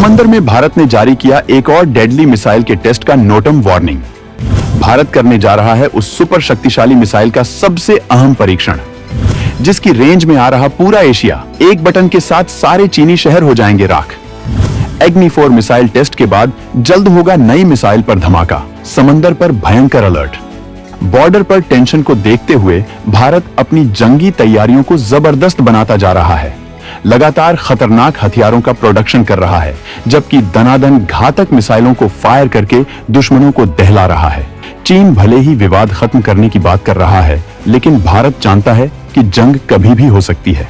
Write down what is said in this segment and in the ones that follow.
समंदर में भारत ने जारी किया एक और डेडली मिसाइल के टेस्ट का नोटम वार्निंग। भारत करने जा रहा है उस सुपर शक्तिशाली मिसाइल का सबसे अहम परीक्षण, जिसकी रेंज में आ रहा पूरा एशिया। एक बटन के साथ सारे चीनी शहर हो जाएंगे राख। अग्नि 4 मिसाइल टेस्ट के बाद जल्द होगा नई मिसाइल पर धमाका। समंदर पर भयंकर अलर्ट। बॉर्डर पर टेंशन को देखते हुए भारत अपनी जंगी तैयारियों को जबरदस्त बनाता जा रहा है। लगातार खतरनाक हथियारों का प्रोडक्शन कर रहा है, जबकि दनादन घातक मिसाइलों को फायर करके दुश्मनों को दहला रहा है। चीन भले ही विवाद खत्म करने की बात कर रहा है, लेकिन भारत जानता है कि जंग कभी भी हो सकती है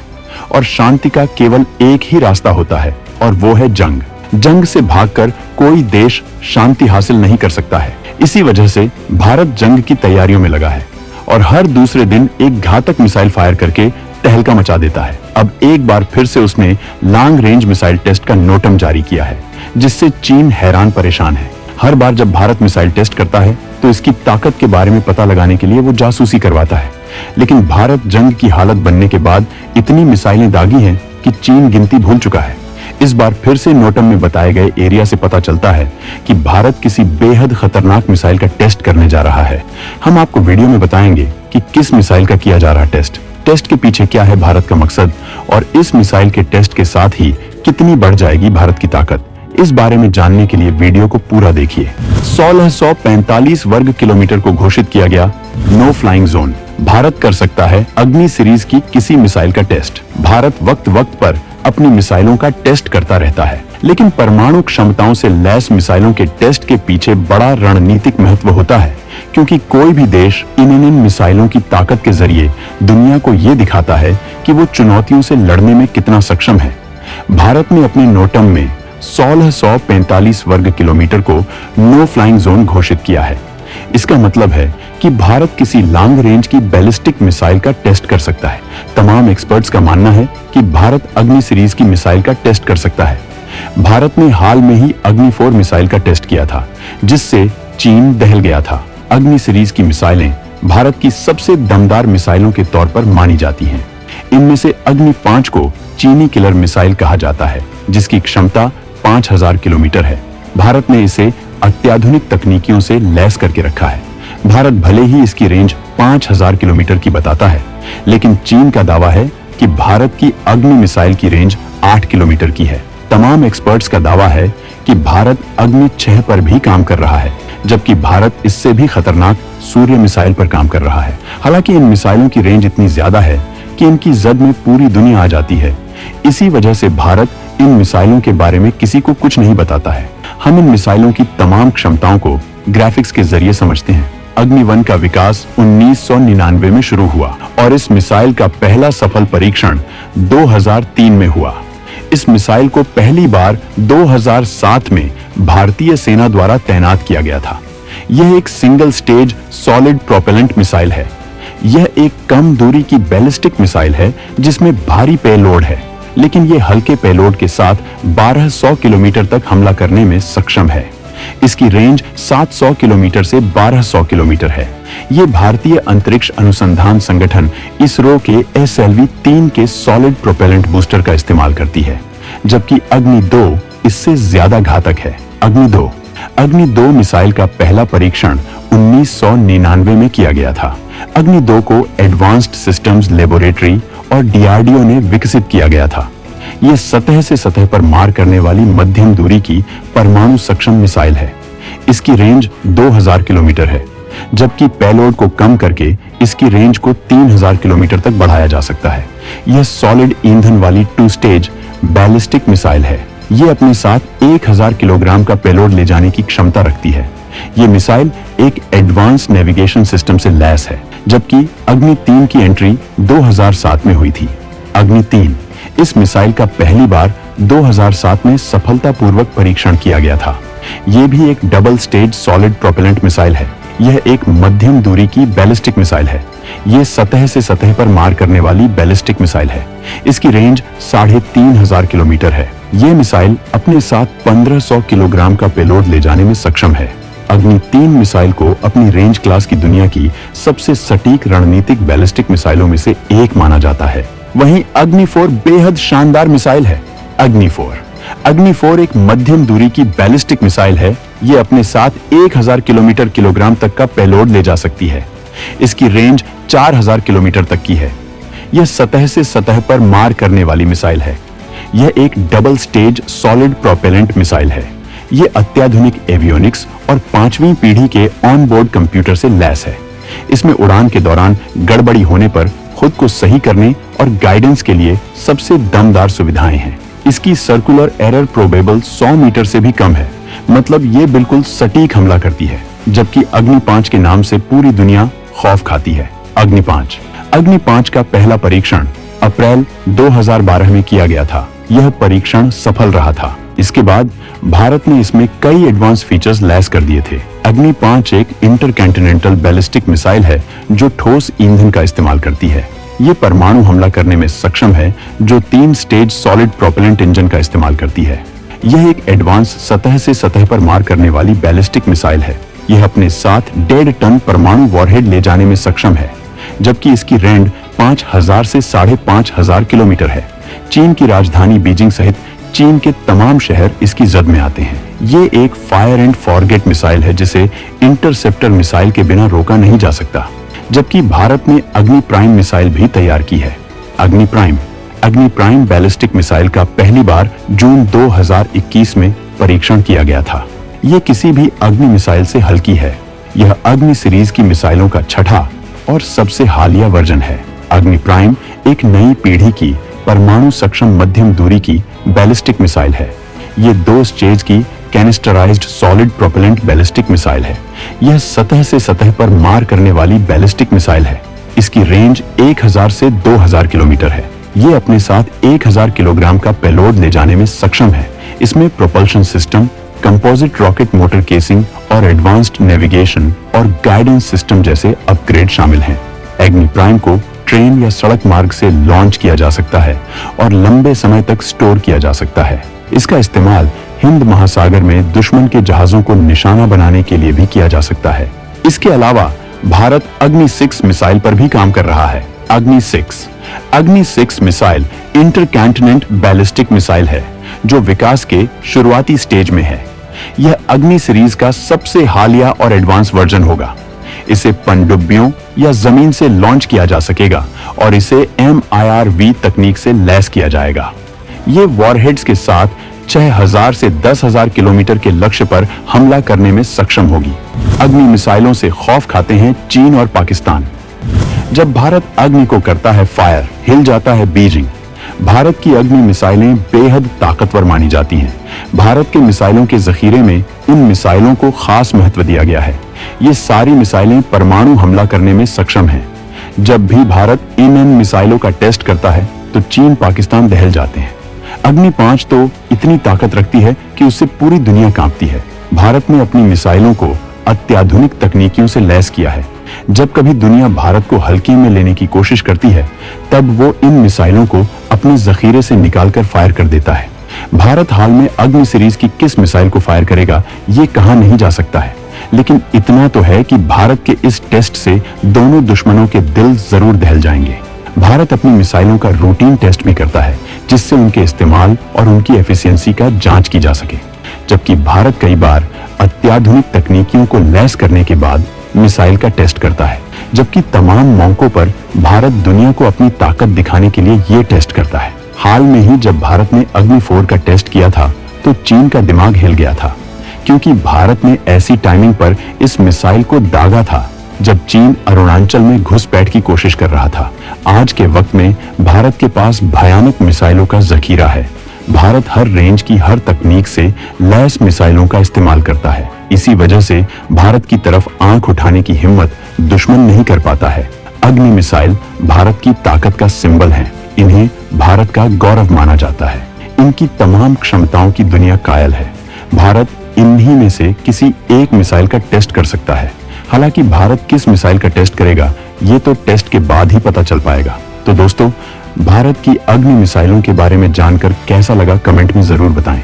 और शांति का केवल एक ही रास्ता होता है, और वो है जंग। जंग से भागकर कोई देश शांति हासिल नहीं कर सकता है। इसी वजह से भारत जंग की तैयारियों में लगा है और हर दूसरे दिन एक घातक मिसाइल फायर करके तहलका मचा देता है। अब एक बार फिर से उसने लॉन्ग रेंज मिसाइल टेस्ट का नोटम जारी किया है, जिससे चीन हैरान परेशान है। हर बार जब भारत मिसाइल टेस्ट करता है तो इसकी ताकत के बारे में पता लगाने के लिए वो जासूसी करवाता है, लेकिन भारत जंग की हालत बनने के बाद इतनी मिसाइलें दागी हैं कि चीन गिनती भूल चुका है। इस बार फिर से नोटम में बताए गए एरिया से पता चलता है कि भारत किसी बेहद खतरनाक मिसाइल का टेस्ट करने जा रहा है। हम आपको वीडियो में बताएंगे कि किस मिसाइल का किया जा रहा टेस्ट के पीछे क्या है भारत का मकसद, और इस मिसाइल के टेस्ट के साथ ही कितनी बढ़ जाएगी भारत की ताकत। इस बारे में जानने के लिए वीडियो को पूरा देखिए। 1645 वर्ग किलोमीटर को घोषित किया गया नो फ्लाइंग जोन। भारत कर सकता है अग्नि सीरीज की किसी मिसाइल का टेस्ट। भारत वक्त वक्त पर अपनी मिसाइलों का टेस्ट करता रहता है, लेकिन परमाणु क्षमताओं से लैस मिसाइलों के टेस्ट के पीछे बड़ा रणनीतिक महत्व होता है, क्योंकि कोई भी देश इन मिसाइलों की ताकत के जरिए दुनिया को ये दिखाता है कि वो चुनौतियों से लड़ने में कितना सक्षम है। भारत ने अपने नोटम में 1645 वर्ग किलोमीटर को नो फ्लाइंग जोन घोषित किया है। इसका मतलब है कि भारत किसी लॉन्ग रेंज की बैलिस्टिक मिसाइल का टेस्ट कर सकता है। तमाम एक्सपर्ट्स का मानना है कि भारत अग्नि सीरीज की मिसाइल का टेस्ट कर सकता है। भारत ने हाल में ही अग्नि 4 मिसाइल का टेस्ट किया था, जिससे चीन दहल गया था। अग्नि सीरीज की मिसाइलें भारत की सबसे दमदार मिसाइलों के तौर पर मानी जाती हैं। इनमें से अग्नि 5 को चीनी किलर मिसाइल कहा जाता है, जिसकी क्षमता 5000 किलोमीटर है। भारत ने इसे अत्याधुनिक तकनीकियों से लैस करके रखा है। भारत भले ही इसकी रेंज 5000 किलोमीटर की बताता है, लेकिन चीन का दावा है कि भारत की अग्नि मिसाइल की रेंज 8 किलोमीटर की है। तमाम एक्सपर्ट्स का दावा है कि भारत अग्नि 6 पर भी काम कर रहा है, जबकि भारत इससे भी खतरनाक सूर्य मिसाइल पर काम कर रहा है। हालांकि इन मिसाइलों की रेंज इतनी ज्यादा है कि इनकी जद में पूरी दुनिया आ जाती है। इसी वजह से भारत इन मिसाइलों के बारे में किसी को कुछ नहीं बताता है। हम इन मिसाइलों की तमाम क्षमताओं को ग्राफिक्स के जरिए समझते हैं। अग्नि 1 का विकास 1999 में शुरू हुआ और इस मिसाइल का पहला सफल परीक्षण 2003 में हुआ। इस मिसाइल को पहली बार 2007 में भारतीय सेना द्वारा तैनात किया गया था। यह एक single stage solid propellant missile है। यह एक कम दूरी की बैलिस्टिक मिसाइल है जिसमें भारी पेलोड है, लेकिन यह हल्के पेलोड के साथ 1200 किलोमीटर तक हमला करने में सक्षम है। इसकी रेंज 700 किलोमीटर से 1200 किलोमीटर है। यह भारतीय अंतरिक्ष अनुसंधान संगठन इसरो के SLV-3 के सॉलिड प्रोपेलेंट बूस्टर का इस्तेमाल करती है, जबकि अग्नि 2 इससे ज्यादा घातक है। अग्नि 2 मिसाइल का पहला परीक्षण 1999 में किया गया था। अग्नि 2 को एडवांस्ड सिस्टम्स लेबोरेटरी और DRDO ने विकसित किया गया था। यह सतह से सतह पर मार करने वाली मध्यम दूरी की परमाणु सक्षम मिसाइल है। इसकी रेंज 2000 किलोमीटर है, जबकि पेलोड को कम करके इसकी रेंज को 3000 किलोमीटर तक बढ़ाया जा सकता है। यह सॉलिड ईंधन वाली 2 स्टेज बैलिस्टिक मिसाइल है। यह अपने साथ 1000 किलोग्राम का पेलोड ले जाने की क्षमता रखती है। यह मिसाइल एक एडवांस नेविगेशन सिस्टम से लैस है, जबकि अग्नि 3 की एंट्री 2007 में हुई थी। अग्नि 3 इस मिसाइल का पहली बार 2007 में सफलतापूर्वक परीक्षण किया गया था। यह भी एक double stage solid propellant missile है। यह एक मध्यम दूरी की बैलिस्टिक मिसाइल है। यह सतह से सतह पर मार करने वाली बैलिस्टिक मिसाइल है। इसकी रेंज 3500 किलोमीटर है। यह मिसाइल अपने साथ 1500 किलोग्राम का पेलोड ले जाने में सक्षम है। अग्नि 3 मिसाइल को अपनी रेंज क्लास की दुनिया की सबसे सटीक रणनीतिक बैलिस्टिक मिसाइलों में से एक माना जाता है। वहीं अग्नि 4 बेहद शानदार मिसाइल है। अग्नि 4 अग्नि 4 एक मध्यम दूरी की बैलिस्टिक मिसाइल है। ये अपने साथ 1000 किलोग्राम तक का पेलोड ले जा सकती है। इसकी रेंज 4000 किलोमीटर तक की है। यह सतह से सतह पर मार करने वाली मिसाइल है। यह एक double stage solid propellant missile है। यह अत्याधुनिक एवियोनिक्स और 5वीं पीढ़ी के ऑन बोर्ड कंप्यूटर से लैस है। इसमें उड़ान के दौरान गड़बड़ी होने पर खुद को सही करने और गाइडेंस के लिए सबसे दमदार सुविधाएं हैं। इसकी सर्कुलर एरर प्रोबेबल 100 मीटर से भी कम है, मतलब ये बिल्कुल सटीक हमला करती है। जबकि अग्नि 5 के नाम से पूरी दुनिया खौफ खाती है। अग्नि 5 का पहला परीक्षण अप्रैल 2012 में किया गया था। यह परीक्षण सफल रहा था। इसके बाद भारत ने इसमें कई एडवांस फीचर्स लैस कर दिए थे। अग्नि 5 एक इंटरकॉन्टिनेंटल बैलिस्टिक मिसाइल है जो ठोस ईंधन का इस्तेमाल करती है। ये परमाणु हमला करने में सक्षम है, जो 3 स्टेज सॉलिड प्रोपेलेंट इंजन का इस्तेमाल करती है। यह एक एडवांस सतह से सतह पर मार करने वाली बैलिस्टिक मिसाइल है। यह अपने साथ 1.5 टन परमाणु वॉरहेड ले जाने में सक्षम है, जबकि इसकी रेंज 5000 से 5500 किलोमीटर है। चीन की राजधानी बीजिंग सहित चीन के तमाम शहर इसकी जद में आते हैं। ये एक फायर एंड फॉरगेट मिसाइल है, जिसे इंटरसेप्टर मिसाइल के बिना रोका नहीं जा सकता। जबकि भारत ने अग्नि प्राइम मिसाइल भी तैयार की है। अग्नि प्राइम बैलिस्टिक मिसाइल का पहली बार जून 2021 में परीक्षण किया गया था। ये किसी भी अग्नि मिसाइल से हल्की है। यह अग्नि सीरीज की मिसाइलों का छठा और सबसे हालिया वर्जन है। अग्नि प्राइम एक नई पीढ़ी की परमाणु सक्षम मध्यम दूरी की बैलिस्टिक मिसाइल है। ये 2 स्टेज की canisterized solid propellant ballistic missile है। यह सतह से सतह पर मार करने वाली बैलिस्टिक मिसाइल है। इसकी रेंज 1000 से 2000 किलोमीटर है। ये अपने साथ 1000 किलोग्राम का पेलोड ले जाने में सक्षम है। इसमें propulsion system, composite rocket motor casing और एडवांस्ड नेविगेशन और गाइडेंस सिस्टम जैसे अपग्रेड शामिल हैं। अग्नि प्राइम को ट्रेन या सड़क मार्ग से लॉन्च किया जा सकता है और लंबे समय तक स्टोर किया जा सकता है। इसका इस्तेमाल हिंद महासागर में दुश्मन के जहाजों को निशाना बनाने के लिए भी किया जा सकता है। इसके अलावा भारत अग्नि 6 मिसाइल पर भी काम कर रहा है। अग्नि 6 मिसाइल इंटरकॉन्टिनेंट बैलिस्टिक मिसाइल है, जो विकास के शुरुआती स्टेज में है। यह अग्नि सीरीज का सबसे हालिया और एडवांस वर्जन होगा। इसे पनडुब्बियों या जमीन से लॉन्च किया जा सकेगा और इसे MIRV तकनीक से लैस किया जाएगा। ये वॉरहेड्स के साथ 6000 से 10000 किलोमीटर के लक्ष्य पर हमला करने में सक्षम होगी। अग्नि मिसाइलों से खौफ खाते हैं चीन और पाकिस्तान। जब भारत अग्नि को करता है फायर, हिल जाता है बीजिंग। भारत की अग्नि मिसाइलें बेहद ताकतवर मानी जाती हैं। भारत के मिसाइलों के जखीरे में इन मिसाइलों को खास महत्व दिया गया है। ये सारी मिसाइलें परमाणु हमला करने में सक्षम हैं। जब भी भारत इन मिसाइलों का टेस्ट करता है तो चीन पाकिस्तान दहल जाते हैं। अग्नि 5 तो इतनी ताकत रखती है कि उससे पूरी दुनिया कांपती है। भारत ने अपनी मिसाइलों को अत्याधुनिक तकनीकियों से लैस किया है। जब कभी दुनिया भारत को हल्के में लेने की कोशिश करती है, तब वो इन मिसाइलों को अपने जखीरे से निकालकर फायर कर देता है। भारत हाल में अग्नि सीरीज की किस मिसाइल को फायर करेगा, ये कहा नहीं जा सकता है, लेकिन इतना तो है कि भारत के इस टेस्ट से दोनों दुश्मनों के दिल जरूर दहल जाएंगे। भारत अपनी मिसाइलों का रूटीन टेस्ट भी करता है, जिससे उनके इस्तेमाल और उनकी एफिशिएंसी का जांच की जा सके। जबकि भारत कई बार अत्याधुनिक तकनीकियों को लैस करने के बाद मिसाइल का टेस्ट करता है, जबकि तमाम मौकों पर भारत दुनिया को अपनी ताकत दिखाने के लिए ये टेस्ट करता है। हाल में ही जब भारत ने अग्नि 4 का टेस्ट किया था तो चीन का दिमाग हिल गया था, क्योंकि भारत ने ऐसी टाइमिंग पर इस मिसाइल को दागा था जब चीन अरुणाचल में घुसपैठ की कोशिश कर रहा था। आज के वक्त में भारत के पास भयानक मिसाइलों का जखीरा है। भारत हर रेंज की हर तकनीक से लैस मिसाइलों का इस्तेमाल करता है। इसी वजह से भारत की तरफ आंख उठाने की हिम्मत दुश्मन नहीं कर पाता है। अग्नि मिसाइल भारत की ताकत का सिंबल है। इन्हें भारत का गौरव माना जाता है। इनकी तमाम क्षमताओं की दुनिया कायल है। भारत इन्हीं में से किसी एक मिसाइल का टेस्ट कर सकता है। हालांकि भारत किस मिसाइल का टेस्ट करेगा, ये तो टेस्ट के बाद ही पता चल पाएगा। तो दोस्तों, भारत की अग्नि मिसाइलों के बारे में जानकर कैसा लगा, कमेंट में जरूर बताएं।